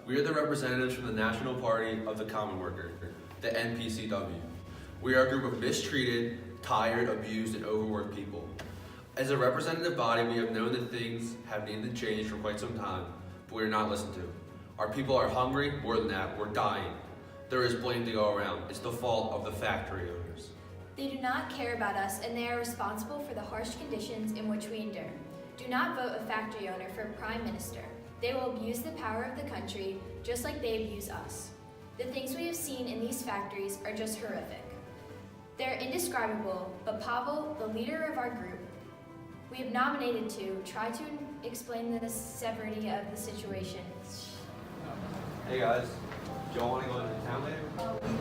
We are the representatives from the National Party of the Common Worker, the NPCW. We are a group of mistreated, tired, abused, and overworked people. As a representative body, we have known that things have needed to change for quite some time, but we are not listened to. Our people are hungry, more than that, we're dying. There is blame to go around. It's the fault of the factory owners. They do not care about us, and they are responsible for the harsh conditions in which we endure. Do not vote a factory owner for Prime Minister. They will abuse the power of the country just like they abuse us. The things we have seen in these factories are just horrific. They're indescribable, but Pavel, the leader of our group, we have nominated to try to explain the severity of the situation. Hey guys, do y'all want to go into town later?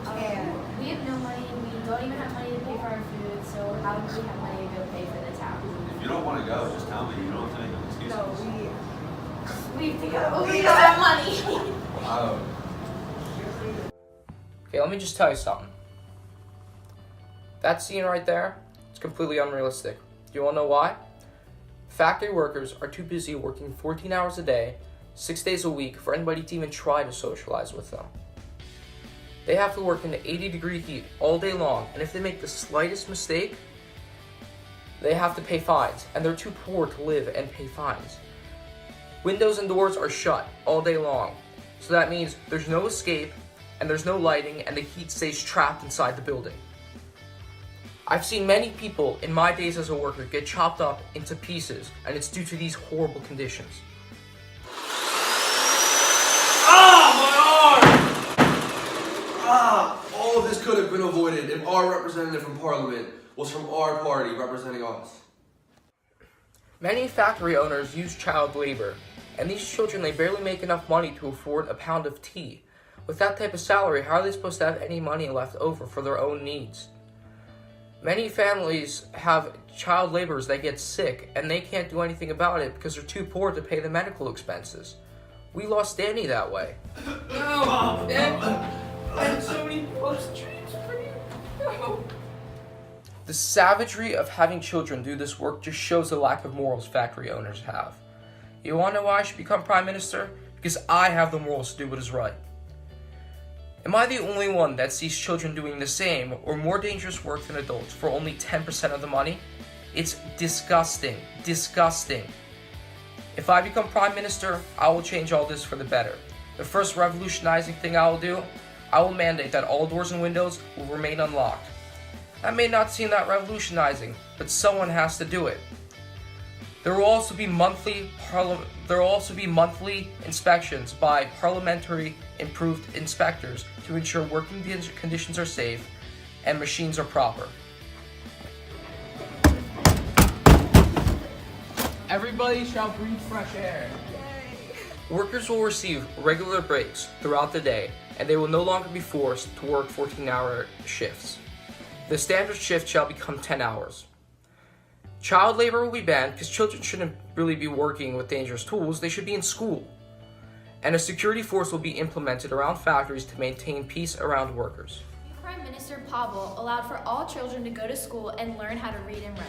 Okay, we have no money, we don't even have money to pay for our food, so how do we have money to go pay for the town? If you don't want to go, just tell me. You don't have to make an excuse. No, we don't have money. Oh. Okay, let me just tell you something. That scene right there, it's completely unrealistic. Do you want to know why? Factory workers are too busy working 14 hours a day, 6 days a week for anybody to even try to socialize with them. They have to work in the 80-degree heat all day long, and if they make the slightest mistake, they have to pay fines, and they're too poor to live and pay fines. Windows and doors are shut all day long, so that means there's no escape, and there's no lighting, and the heat stays trapped inside the building. I've seen many people in my days as a worker get chopped up into pieces, and it's due to these horrible conditions. All of this could have been avoided if our representative from Parliament was from our party representing us. Many factory owners use child labor, and these children, they barely make enough money to afford a pound of tea. With that type of salary, how are they supposed to have any money left over for their own needs? Many families have child laborers that get sick, and they can't do anything about it because they're too poor to pay the medical expenses. We lost Danny that way. No! I had so many close dreams for you. No. The savagery of having children do this work just shows the lack of morals factory owners have. You want to know why I should become Prime Minister? Because I have the morals to do what is right. Am I the only one that sees children doing the same or more dangerous work than adults for only 10% of the money? It's disgusting. Disgusting. If I become Prime Minister, I will change all this for the better. The first revolutionizing thing I will do, I will mandate that all doors and windows will remain unlocked. That may not seem that revolutionizing, but someone has to do it. There will also be monthly inspections by parliamentary improved inspectors to ensure working conditions are safe and machines are proper. Everybody shall breathe fresh air. Workers will receive regular breaks throughout the day, and they will no longer be forced to work 14-hour shifts. The standard shift shall become 10 hours. Child labor will be banned because children shouldn't really be working with dangerous tools, they should be in school. And a security force will be implemented around factories to maintain peace around workers. Prime Minister Pavel allowed for all children to go to school and learn how to read and write.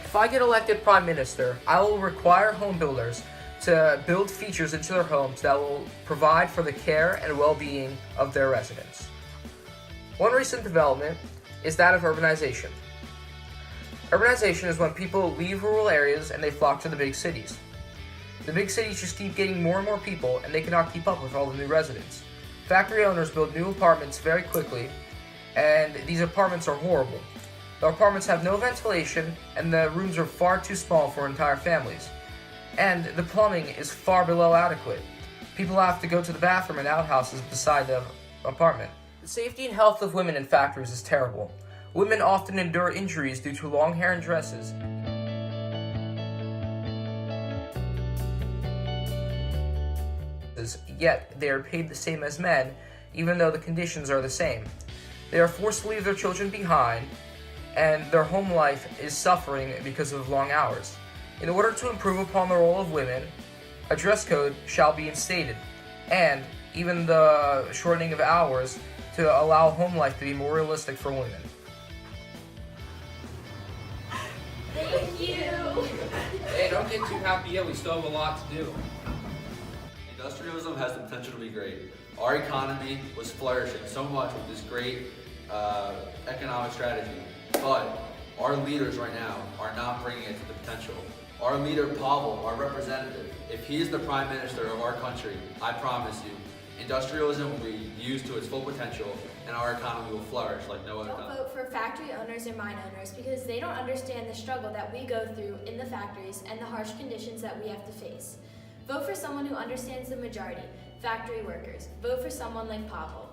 If I get elected Prime Minister, I will require home builders to build features into their homes that will provide for the care and well-being of their residents. One recent development is that of urbanization. Urbanization is when people leave rural areas and they flock to the big cities. The big cities just keep getting more and more people, and they cannot keep up with all the new residents. Factory owners build new apartments very quickly, and these apartments are horrible. The apartments have no ventilation, and the rooms are far too small for entire families. And the plumbing is far below adequate. People have to go to the bathroom in outhouses beside the apartment. The safety and health of women in factories is terrible. Women often endure injuries due to long hair and dresses. Yet they are paid the same as men, even though the conditions are the same. They are forced to leave their children behind, and their home life is suffering because of long hours. In order to improve upon the role of women, a dress code shall be instated, and even the shortening of hours to allow home life to be more realistic for women. Thank you. Hey, don't get too happy yet. We still have a lot to do. Industrialism has the potential to be great. Our economy was flourishing so much with this great economic strategy, but our leaders right now are not bringing it to the potential. Our leader, Pavel, our representative, if he is the prime minister of our country, I promise you, industrialism will be used to its full potential and our economy will flourish like no other Don't country. vote for factory owners or mine owners because they don't understand the struggle that we go through in the factories and the harsh conditions that we have to face. Vote for someone who understands the majority, factory workers. Vote for someone like Pavel.